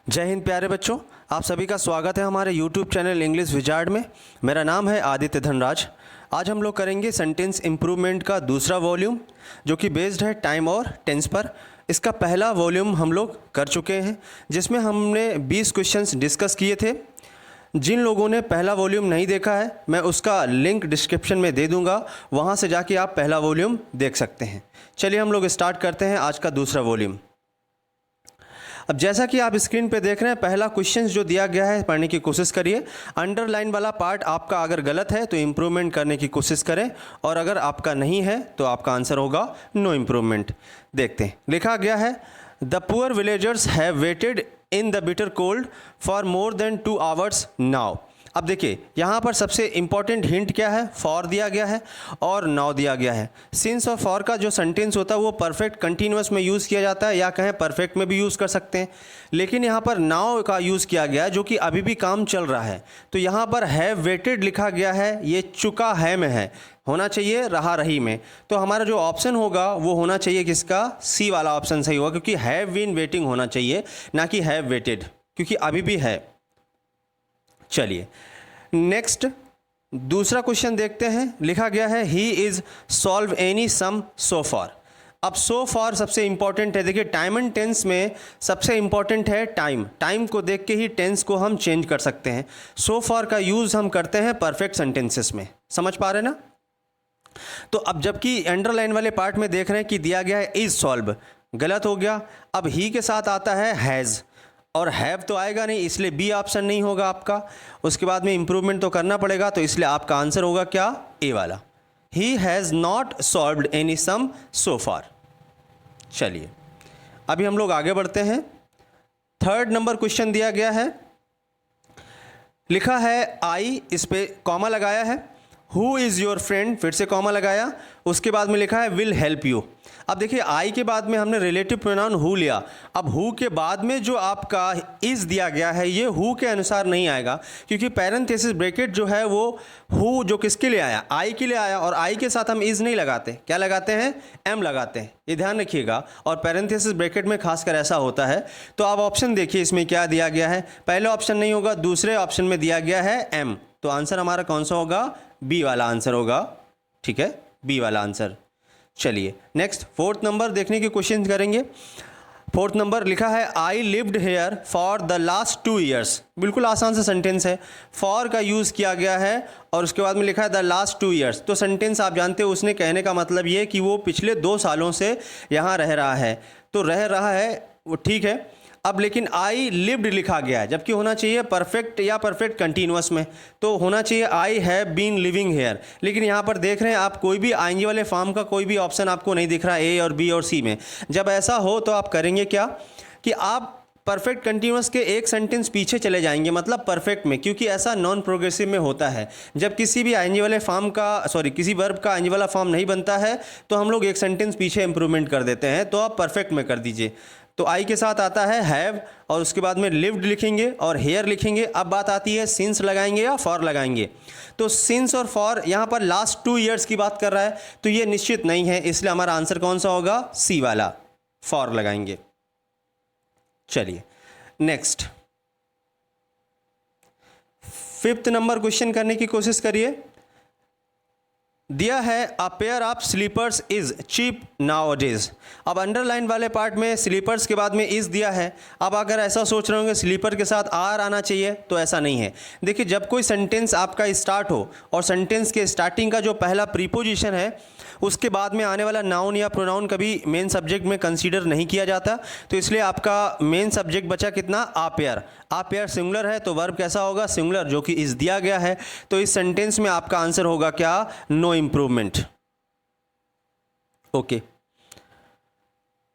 जय हिंद प्यारे बच्चों, आप सभी का स्वागत है हमारे YouTube चैनल इंग्लिश विजार्ड में। मेरा नाम है आदित्य धनराज। आज हम लोग करेंगे सेंटेंस इम्प्रूवमेंट का दूसरा वॉल्यूम जो कि बेस्ड है टाइम और टेंस पर। इसका पहला वॉल्यूम हम लोग कर चुके हैं जिसमें हमने 20 क्वेश्चंस डिस्कस किए थे। जिन लोगों ने पहला वॉल्यूम नहीं देखा है मैं उसका लिंक डिस्क्रिप्शन में दे दूंगा, वहाँ से जाके आप पहला वॉल्यूम देख सकते हैं। चलिए हम लोग स्टार्ट करते हैं आज का दूसरा वॉल्यूम। अब जैसा कि आप स्क्रीन पे देख रहे हैं, पहला क्वेश्चन जो दिया गया है पढ़ने की कोशिश करिए। अंडरलाइन वाला पार्ट आपका अगर गलत है तो इम्प्रूवमेंट करने की कोशिश करें, और अगर आपका नहीं है तो आपका आंसर होगा नो इम्प्रूवमेंट। देखते हैं, लिखा गया है the poor villagers have waited in the bitter cold for more than 2 hours now. अब देखिए यहाँ पर सबसे इम्पॉर्टेंट हिंट क्या है, फॉर दिया गया है और नाउ दिया गया है। सिंस और फॉर का जो सेंटेंस होता है वो परफेक्ट कंटिन्यूअस में यूज़ किया जाता है, या कहें परफेक्ट में भी यूज़ कर सकते हैं, लेकिन यहाँ पर नाउ का यूज़ किया गया है जो कि अभी भी काम चल रहा है। तो यहाँ पर हैव वेटेड लिखा गया है, ये चुका है में है, होना चाहिए रहा रही में। तो हमारा जो ऑप्शन होगा वो होना चाहिए किसका, सी वाला ऑप्शन सही होगा, क्योंकि हैव बीन वेटिंग होना चाहिए, ना कि हैव वेटेड, क्योंकि अभी भी है। चलिए नेक्स्ट दूसरा क्वेश्चन देखते हैं। लिखा गया है he is solve any sum so फार। अब सो फार सबसे इंपॉर्टेंट है। देखिए टाइम एंड टेंस में सबसे इंपॉर्टेंट है टाइम। टाइम को देख के ही टेंस को हम चेंज कर सकते हैं। सो फार का यूज़ हम करते हैं परफेक्ट सेंटेंसेस में, समझ पा रहे ना। तो अब जबकि अंडरलाइन वाले पार्ट में देख रहे हैं कि दिया गया है इज़ सॉल्व, गलत हो गया। अब ही के साथ आता है हैज़, और हैव तो आएगा नहीं, इसलिए बी ऑप्शन नहीं होगा आपका। उसके बाद में इंप्रूवमेंट तो करना पड़ेगा, तो इसलिए आपका आंसर होगा क्या, ए वाला, he has not solved any sum so far. चलिए अभी हम लोग आगे बढ़ते हैं। थर्ड नंबर क्वेश्चन दिया गया है, लिखा है आई, इस पे कॉमा लगाया है, हु इज़ योर फ्रेंड, फिर से कॉमा लगाया, उसके बाद में लिखा है विल हेल्प यू। अब देखिए आई के बाद में हमने रिलेटिव प्रोनाउन हु लिया। अब हु के बाद में जो आपका इज़ दिया गया है ये हु के अनुसार नहीं आएगा, क्योंकि पैरेंथेसिस ब्रैकेट जो है वो हु जो किसके लिए आया, आई के लिए आया, और आई के साथ हम इज़ नहीं लगाते, क्या लगाते हैं, एम लगाते हैं, ये ध्यान रखिएगा। और पैरेंथेसिस ब्रैकेट में खासकर ऐसा होता है। तो आप ऑप्शन देखिए इसमें क्या दिया गया है, पहले ऑप्शन नहीं होगा, दूसरे ऑप्शन में दिया गया है एम, तो आंसर हमारा कौन सा होगा, बी वाला आंसर होगा। ठीक है, बी वाला आंसर। चलिए नेक्स्ट फोर्थ नंबर देखने की कोशिश करेंगे। फोर्थ नंबर लिखा है I lived here for the last 2 years. बिल्कुल आसान सा सेंटेंस है, फॉर का यूज़ किया गया है और उसके बाद में लिखा है द लास्ट 2 ईयर्स। तो सेंटेंस आप जानते हो, उसने कहने का मतलब ये कि वो पिछले 2 सालों से यहाँ रह रहा है, तो रह रहा है वो ठीक है। अब लेकिन आई लिव्ड लिखा गया है, जबकि होना चाहिए परफेक्ट या परफेक्ट कंटिन्यूअस में, तो होना चाहिए I have been living here. लेकिन यहाँ पर देख रहे हैं आप कोई भी आईएनजी वाले फॉर्म का कोई भी ऑप्शन आपको नहीं दिख रहा ए और बी और सी में। जब ऐसा हो तो आप करेंगे क्या कि आप परफेक्ट कंटिन्यूअस के एक सेंटेंस पीछे चले जाएंगे, मतलब परफेक्ट में, क्योंकि ऐसा नॉन प्रोग्रेसिव में होता है। जब किसी भी आईएनजी वाले फॉर्म का किसी वर्ब का आईएनजी वाला फॉर्म नहीं बनता है तो हम लोग एक सेंटेंस पीछे इंप्रूवमेंट कर देते हैं, तो आप परफेक्ट में कर दीजिए। तो आई के साथ आता है हैव और उसके बाद में लिव्ड लिखेंगे और हेयर लिखेंगे। अब बात आती है सिंस लगाएंगे या फॉर लगाएंगे। तो सिंस और फॉर यहाँ पर लास्ट 2 ईयर्स की बात कर रहा है, तो ये निश्चित नहीं है, इसलिए हमारा आंसर कौन सा होगा, सी वाला, फॉर लगाएंगे। चलिए नेक्स्ट फिफ्थ नंबर क्वेश्चन करने की कोशिश करिए। दिया है a pair of slippers is cheap nowadays. अब अंडरलाइन वाले पार्ट में स्लीपर्स के बाद में इज दिया है। अब अगर ऐसा सोच रहे होंगे स्लीपर के साथ आर आना चाहिए, तो ऐसा नहीं है। देखिए जब कोई सेंटेंस आपका स्टार्ट हो और सेंटेंस के स्टार्टिंग का जो पहला प्रीपोजिशन है उसके बाद में आने वाला नाउन या प्रोनाउन कभी मेन सब्जेक्ट में कंसीडर नहीं किया जाता, तो इसलिए आपका मेन सब्जेक्ट बचा कितना, आ पेयर। आ पेयर सिंगुलर है तो वर्ब कैसा होगा, सिंगुलर, जो कि इस दिया गया है। तो इस सेंटेंस में आपका आंसर होगा क्या, नो इम्प्रूवमेंट। ओके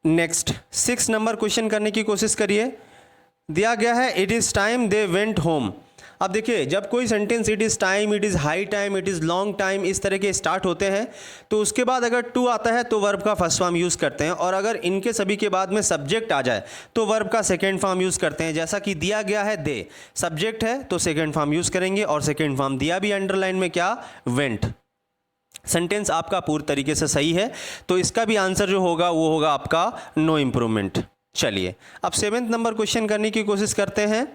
नेक्स्ट 6 नंबर क्वेश्चन करने की कोशिश करिए। दिया गया है it is time they went home. अब देखिए जब कोई sentence it is time, it is high time, it is long time, इस तरह के स्टार्ट होते हैं, तो उसके बाद अगर टू आता है तो वर्ब का फर्स्ट फॉर्म यूज़ करते हैं, और अगर इनके सभी के बाद में सब्जेक्ट आ जाए तो वर्ब का सेकेंड फॉर्म यूज़ करते हैं। जैसा कि दिया गया है दे, सब्जेक्ट है तो सेकेंड फॉर्म यूज़ करेंगे, और सेकेंड फॉर्म दिया भी अंडरलाइन में क्या, वेंट। सेंटेंस आपका पूरी तरीके से सही है, तो इसका भी आंसर जो होगा वो होगा आपका नो इम्प्रूवमेंट। चलिए अब 7th नंबर क्वेश्चन करने की कोशिश करते हैं।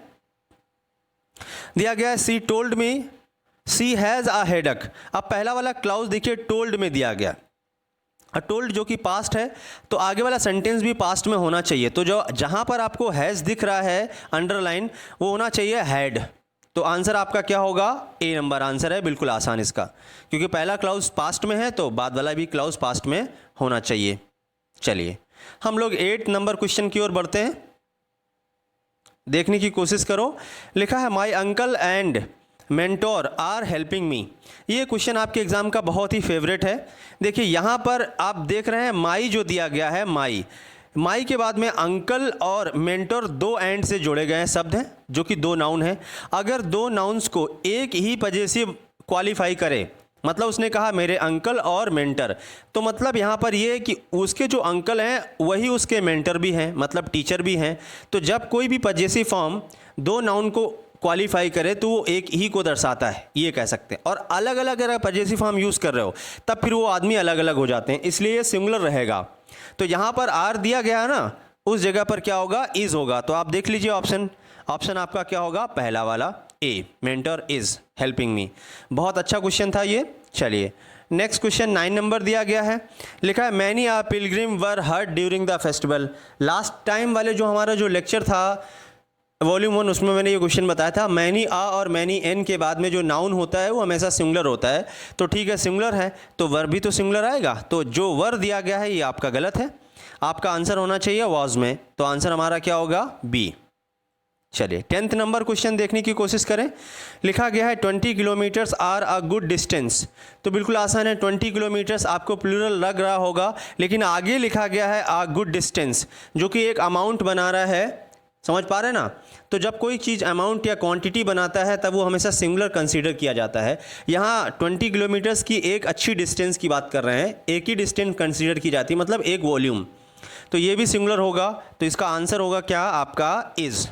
दिया गया है she told me she has a headache. अब पहला वाला क्लाउज देखिए टोल्ड में दिया गया, टोल्ड जो कि पास्ट है तो आगे वाला सेंटेंस भी पास्ट में होना चाहिए। तो जो जहाँ पर आपको हैज़ दिख रहा है अंडरलाइन वो होना चाहिए हैड। तो आंसर आपका क्या होगा? ए नंबर आंसर है, बिल्कुल आसान इसका, क्योंकि पहला क्लाउज पास्ट में है तो बाद वाला भी क्लाउज पास्ट में होना चाहिए। चलिए हम लोग 8 नंबर क्वेश्चन की ओर बढ़ते हैं, देखने की कोशिश करो। लिखा है my uncle and mentor are helping me. ये क्वेश्चन आपके एग्जाम का बहुत ही फेवरेट है। देखिए यहाँ पर आप देख रहे हैं माई जो दिया गया है, माई के बाद में अंकल और मेंटोर दो एंड से जोड़े गए हैं शब्द हैं जो कि दो नाउन हैं। अगर दो नाउन्स को एक ही पजेसिव क्वालिफाई करे, मतलब उसने कहा मेरे अंकल और मेंटर, तो मतलब यहाँ पर ये है कि उसके जो अंकल हैं वही उसके मेंटर भी हैं, मतलब टीचर भी हैं। तो जब कोई भी पजेसिव फॉर्म दो नाउन को क्वालिफाई करे तो वो एक ही को दर्शाता है, ये कह सकते हैं। और अलग अलग अगर पजेसिव फॉर्म यूज़ कर रहे हो तब फिर वो आदमी अलग अलग हो जाते हैं, इसलिए ये सिंगुलर रहेगा। तो यहाँ पर आर दिया गया है ना, उस जगह पर क्या होगा? इज़ होगा। तो आप देख लीजिए ऑप्शन आपका क्या होगा? पहला वाला ए, मेंटर इज़ हेल्पिंग मी। बहुत अच्छा क्वेश्चन था ये। चलिए नेक्स्ट क्वेश्चन 9 नंबर दिया गया है। लिखा है many a pilgrim were hurt during the festival. Last time वाले जो हमारा जो लेक्चर था वॉल्यूम 1 उसमें मैंने ये क्वेश्चन बताया था, मैनी आ और मैनी एन के बाद में जो नाउन होता है वो हमेशा सिंगुलर होता है। तो ठीक है सिंगुलर है तो वर भी तो सिंगुलर आएगा। तो जो वर दिया गया है ये आपका गलत है, आपका आंसर होना चाहिए वॉज में। तो आंसर हमारा क्या होगा? बी। चलिए 10th नंबर क्वेश्चन देखने की कोशिश करें। लिखा गया है 20 kilometres are a good distance. तो बिल्कुल आसान है, 20 किलोमीटर्स आपको प्लूरल लग रहा होगा, लेकिन आगे लिखा गया है अ गुड डिस्टेंस जो कि एक अमाउंट बना रहा है, समझ पा रहे हैं ना। तो जब कोई चीज़ अमाउंट या क्वांटिटी बनाता है तब वो हमेशा सिंगुलर कंसीडर किया जाता है। यहाँ 20 किलोमीटर्स की एक अच्छी डिस्टेंस की बात कर रहे हैं, एक ही डिस्टेंस कंसीडर की जाती है, मतलब एक वॉल्यूम। तो ये भी सिंगुलर होगा, तो इसका आंसर होगा क्या? आपका इज़।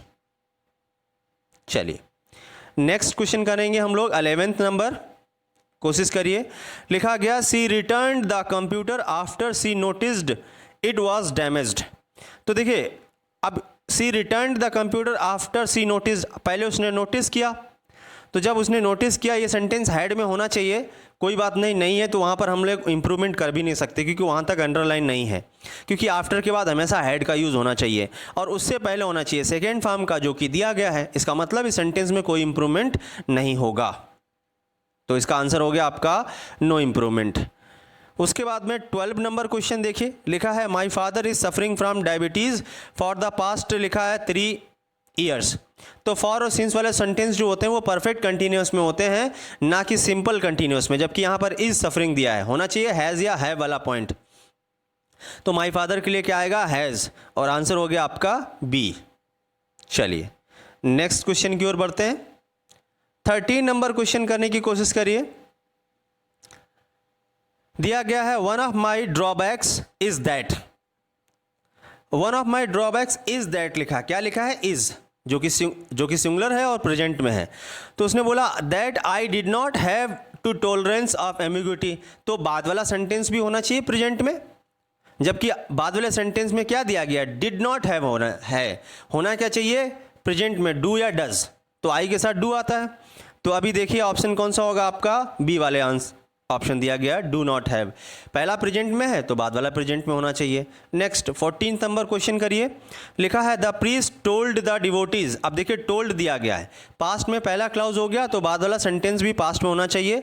चलिए नेक्स्ट क्वेश्चन करेंगे हम लोग 11th नंबर, कोशिश करिए। लिखा गया she returned the computer after she noticed it was damaged. तो देखिए अब she returned the computer after she noticed, पहले उसने नोटिस किया, तो जब उसने नोटिस किया ये सेंटेंस हेड में होना चाहिए। कोई बात नहीं है तो वहाँ पर हम लोग इम्प्रूवमेंट कर भी नहीं सकते क्योंकि वहाँ तक अंडरलाइन नहीं है, क्योंकि आफ्टर के बाद हमेशा हेड का यूज़ होना चाहिए और उससे पहले होना चाहिए सेकेंड फॉर्म का जो कि दिया गया है। इसका मतलब इस सेंटेंस में कोई इम्प्रूवमेंट नहीं होगा, तो इसका आंसर हो गया आपका नो इम्प्रूवमेंट। उसके बाद में 12 नंबर क्वेश्चन देखिए। लिखा है my father is suffering from diabetes for the past, लिखा है 3 ईयर्स। तो फॉर और सिंस वाले सेंटेंस जो होते हैं वो परफेक्ट कंटिन्यूअस में होते हैं, ना कि सिंपल कंटिन्यूअस में, जबकि यहाँ पर इज सफरिंग दिया है, होना चाहिए हैज़ या है वाला पॉइंट। तो माई फादर के लिए क्या आएगा? हैज़, और आंसर हो गया आपका बी। चलिए नेक्स्ट क्वेश्चन की ओर बढ़ते हैं। 13 नंबर क्वेश्चन करने की कोशिश करिए। दिया गया है one of my drawbacks is that. One of my drawbacks is that लिखा, क्या लिखा है? इज, जो कि सिंगुलर है और प्रेजेंट में है। तो उसने बोला that I did not have to tolerance of ambiguity. तो बाद वाला सेंटेंस भी होना चाहिए प्रेजेंट में, जबकि बाद वाले सेंटेंस में क्या दिया गया? डिड नॉट हैव होना क्या चाहिए प्रेजेंट में? डू या डज, तो आई के साथ डू आता है। तो अभी देखिए ऑप्शन कौन सा होगा आपका? बी वाले आंसर ऑप्शन दिया गया डू नॉट हैव, पहला प्रेजेंट में है तो बाद वाला प्रेजेंट में होना चाहिए। नेक्स्ट 14th नंबर क्वेश्चन करिए। लिखा है the priest told the devotees. अब देखिए टोल्ड दिया गया है, पास्ट में पहला क्लाउज हो गया तो बाद वाला सेंटेंस भी पास्ट में होना चाहिए।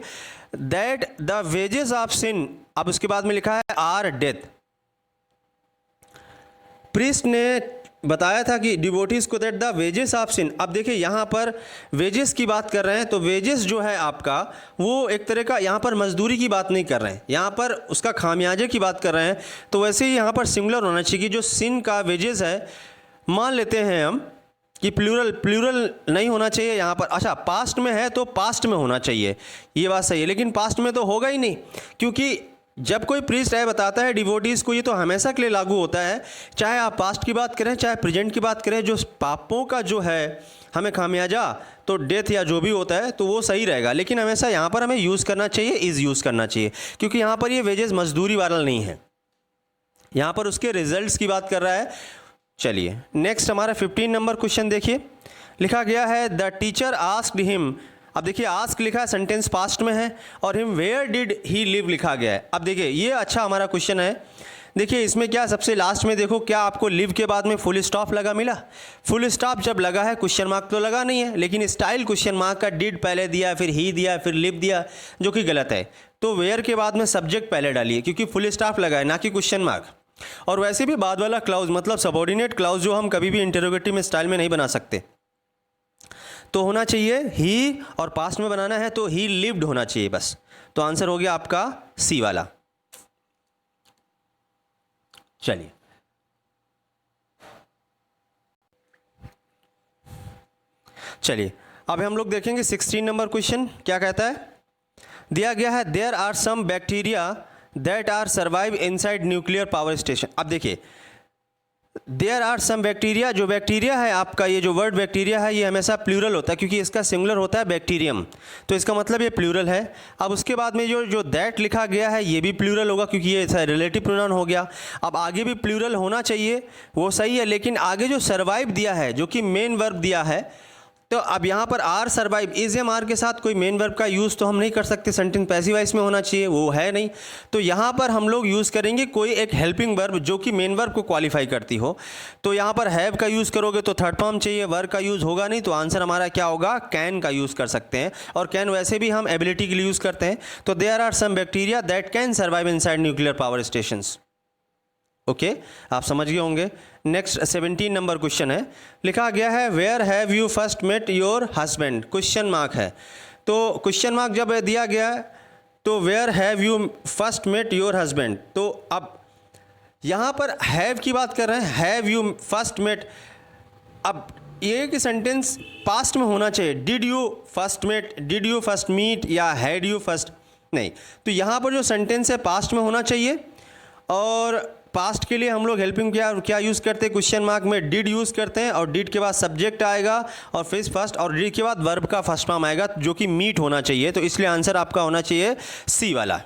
That the wages of sin, अब उसके बाद में लिखा है आर डेथ। प्रीस्ट ने बताया था कि डिवोटीज को that the wages of sin. अब देखिए यहाँ पर वेजेस की बात कर रहे हैं, तो वेजेस जो है आपका वो एक तरह का, यहाँ पर मजदूरी की बात नहीं कर रहे हैं, यहाँ पर उसका खामियाजे की बात कर रहे हैं। तो वैसे ही यहाँ पर सिंगुलर होना चाहिए कि जो सिन का वेजेस है, मान लेते हैं हम कि प्लूरल नहीं होना चाहिए यहाँ पर। अच्छा पास्ट में है तो पास्ट में होना चाहिए, ये बात सही है, लेकिन पास्ट में तो होगा ही नहीं, क्योंकि जब कोई प्रीस्ट है बताता है डिवोटीज़ को, ये तो हमेशा के लिए लागू होता है, चाहे आप पास्ट की बात करें चाहे प्रेजेंट की बात करें। जो पापों का जो है हमें खामियाजा, तो डेथ या जो भी होता है तो वो सही रहेगा, लेकिन हमेशा यहाँ पर हमें यूज़ करना चाहिए, इज़ यूज़ करना चाहिए, क्योंकि यहाँ पर ये वेजेस मजदूरी वाला नहीं है, यहाँ पर उसके रिजल्ट्स की बात कर रहा है। चलिए नेक्स्ट हमारा 15 नंबर क्वेश्चन देखिए, लिखा गया है द टीचर आस्क्ड हिम। अब देखिए आस्क लिखा है, सेंटेंस पास्ट में है, और him where did he live लिखा गया है। अब देखिए ये अच्छा हमारा क्वेश्चन है। देखिए इसमें क्या सबसे लास्ट में देखो, क्या आपको लिव के बाद में फुल स्टॉप लगा मिला? फुल स्टॉप जब लगा है, क्वेश्चन मार्क तो लगा नहीं है, लेकिन स्टाइल क्वेश्चन मार्क का डिड पहले दिया, फिर ही दिया, फिर लिव दिया, जो कि गलत है। तो वेयर के बाद में सब्जेक्ट पहले डालिए, क्योंकि फुल स्टॉप लगा है, ना कि क्वेश्चन मार्क। और वैसे भी बाद वाला क्लाउज मतलब सबऑर्डिनेट क्लाउज जो हम कभी भी इंटरोगेटिव में स्टाइल में नहीं बना सकते, तो होना चाहिए ही, और पास्ट में बनाना है तो ही लिव्ड होना चाहिए बस। तो आंसर हो गया आपका सी वाला। चलिए अब हम लोग देखेंगे 16 नंबर क्वेश्चन क्या कहता है। दिया गया है there are some bacteria that are survive inside nuclear power station. अब देखिए देयर आर सम बैक्टीरिया, जो बैक्टीरिया है आपका, ये जो वर्ड बैक्टीरिया है ये हमेशा प्लूरल होता है, क्योंकि इसका सिंगुलर होता है बैक्टीरियम, तो इसका मतलब ये प्लूरल है। अब उसके बाद में जो दैट लिखा गया है ये भी प्लूरल होगा, क्योंकि ये रिलेटिव प्रोनाउन हो गया। अब आगे भी प्लूरल होना चाहिए, वो सही है, लेकिन आगे जो सर्वाइव दिया है, जो कि मेन वर्ब दिया है, तो अब यहाँ पर are survive is M R के साथ कोई मेन वर्ब का यूज़ तो हम नहीं कर सकते, सेंटेंस पैसिव वॉइस में होना चाहिए, वो है नहीं। तो यहाँ पर हम लोग यूज़ करेंगे कोई एक हेल्पिंग वर्ब जो कि मेन वर्ब को क्वालिफाई करती हो। तो यहाँ पर हैव का यूज़ करोगे तो थर्ड फॉर्म चाहिए, वर्ब का यूज़ होगा नहीं, तो आंसर हमारा क्या होगा, कैन का यूज़ कर सकते हैं। और कैन वैसे भी हम एबिलिटी के लिए यूज़ करते हैं। तो there are some bacteria that can survive inside nuclear power stations. Okay आप समझ गए होंगे। नेक्स्ट 17 नंबर क्वेश्चन है, लिखा गया है where have you first met your husband, question mark है। तो क्वेश्चन मार्क जब दिया गया है तो where have you first met your husband, तो अब यहाँ पर हैव की बात कर रहे हैं, हैव यू फर्स्ट मेट। अब ये कि सेंटेंस पास्ट में होना चाहिए, did you first met, did you first meet, या हैड यू फर्स्ट, नहीं। तो यहाँ पर जो सेंटेंस है पास्ट में होना चाहिए, और पास्ट के लिए हम लोग हेल्पिंग क्या यूज़ करते हैं, क्वेश्चन मार्क में डिड यूज़ करते हैं, और डिड के बाद सब्जेक्ट आएगा, और फिर फर्स्ट, और डिड के बाद वर्ब का फर्स्ट फॉर्म आएगा जो कि मीट होना चाहिए। तो इसलिए आंसर आपका होना चाहिए सी वाला।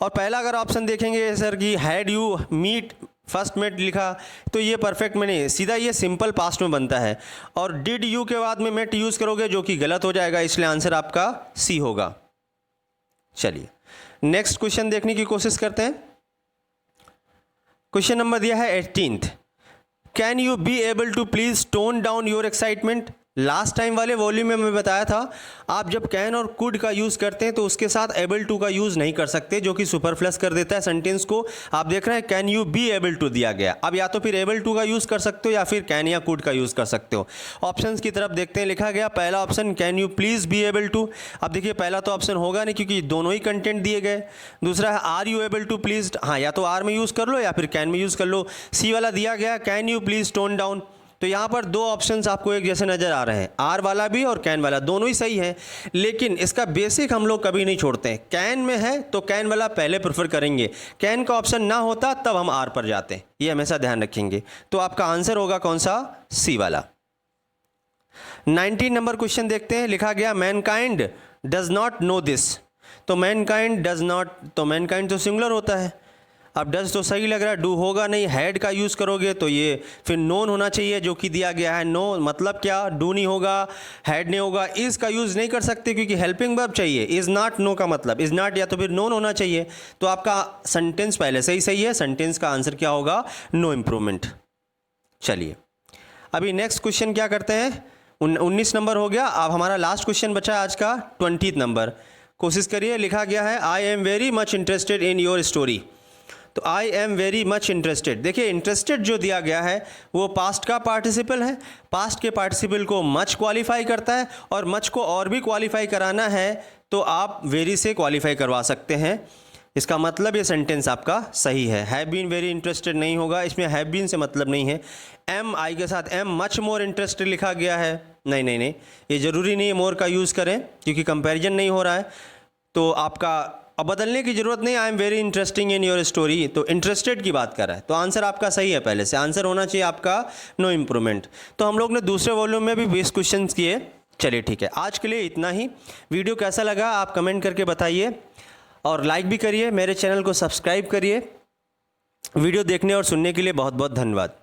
और पहला अगर ऑप्शन देखेंगे सर कि had you meet first met लिखा, तो ये परफेक्ट में नहीं, सीधा ये सिंपल पास्ट में बनता है, और डिड यू के बाद में मेट यूज़ करोगे जो कि गलत हो जाएगा, इसलिए आंसर आपका सी होगा। चलिए नेक्स्ट क्वेश्चन देखने की कोशिश करते हैं। क्वेश्चन नंबर दिया है 18th, can you be able to please tone down your excitement. Last time वाले वॉल्यूम में मैं बताया था आप जब कैन और कुड का यूज़ करते हैं तो उसके साथ एबल टू का यूज़ नहीं कर सकते, जो कि सुपरफ्लस कर देता है सेंटेंस को। आप देख रहे हैं can you be able to दिया गया, अब या तो फिर एबल टू का यूज़ कर सकते हो या फिर कैन या कुड का यूज़ कर सकते हो। ऑप्शंस की तरफ देखते हैं, लिखा गया पहला option can you please be able to. अब देखिए पहला तो ऑप्शन होगा नहीं क्योंकि दोनों ही कंटेंट दिए गए। दूसरा है are you able to please, हाँ या तो आर में यूज़ कर लो या फिर कैन में यूज़ कर लो। सी वाला दिया गया can you please tone down, तो यहाँ पर दो ऑप्शंस आपको एक जैसे नज़र आ रहे हैं, आर वाला भी और कैन वाला, दोनों ही सही है। लेकिन इसका बेसिक हम लोग कभी नहीं छोड़ते हैं, कैन में है तो कैन वाला पहले प्रेफर करेंगे, कैन का ऑप्शन ना होता तब हम आर पर जाते हैं, ये हमेशा ध्यान रखेंगे। तो आपका आंसर होगा कौन सा, सी वाला। 19 नंबर क्वेश्चन देखते हैं, लिखा गया Mankind does not know this. तो मैनकाइंड डज नॉट, तो मैनकाइंड तो सिंगुलर होता है, अब डज तो सही लग रहा है, डू होगा नहीं, हैड का यूज़ करोगे तो ये फिर नोन होना चाहिए जो कि दिया गया है। नो मतलब क्या, डू नहीं होगा, हैड नहीं होगा, इज़ का यूज़ नहीं कर सकते क्योंकि हेल्पिंग वर्ब चाहिए। इज़ नॉट, नो का मतलब इज़ नॉट या तो फिर नोन होना चाहिए। तो आपका सेंटेंस पहले से ही सही है, सेंटेंस का आंसर क्या होगा, नो इम्प्रूवमेंट। चलिए अभी नेक्स्ट क्वेश्चन क्या करते हैं, 19 नंबर हो गया। अब हमारा लास्ट क्वेश्चन बचा है आज का 20 नंबर, कोशिश करिए। लिखा गया है I am very much interested in your story. तो I am very much interested, देखिए इंटरेस्टेड जो दिया गया है वो पास्ट का पार्टिसिपल है, पास्ट के पार्टिसिपल को मच क्वालिफाई करता है, और मच को और भी क्वालिफाई कराना है तो आप वेरी से क्वालिफाई करवा सकते हैं। इसका मतलब ये सेंटेंस आपका सही है। हैव बीन वेरी इंटरेस्टेड नहीं होगा, इसमें हैव बीन से मतलब नहीं है। एम आई के साथ एम मच मोर इंटरेस्टेड लिखा गया है, नहीं नहीं नहीं, ये ज़रूरी नहीं है मोर का यूज़ करें क्योंकि कंपैरिजन नहीं हो रहा है, तो आपका अब बदलने की ज़रूरत नहीं। आई am very interesting in your story, तो इंटरेस्टेड की बात कर रहा है, तो आंसर आपका सही है, पहले से आंसर होना चाहिए आपका नो इम्प्रूवमेंट। तो हम लोग ने दूसरे वॉल्यूम में भी 20 क्वेश्चन किए। चलिए ठीक है, आज के लिए इतना ही। वीडियो कैसा लगा आप कमेंट करके बताइए, और लाइक भी करिए, मेरे चैनल को सब्सक्राइब करिए। वीडियो देखने और सुनने के लिए बहुत बहुत धन्यवाद।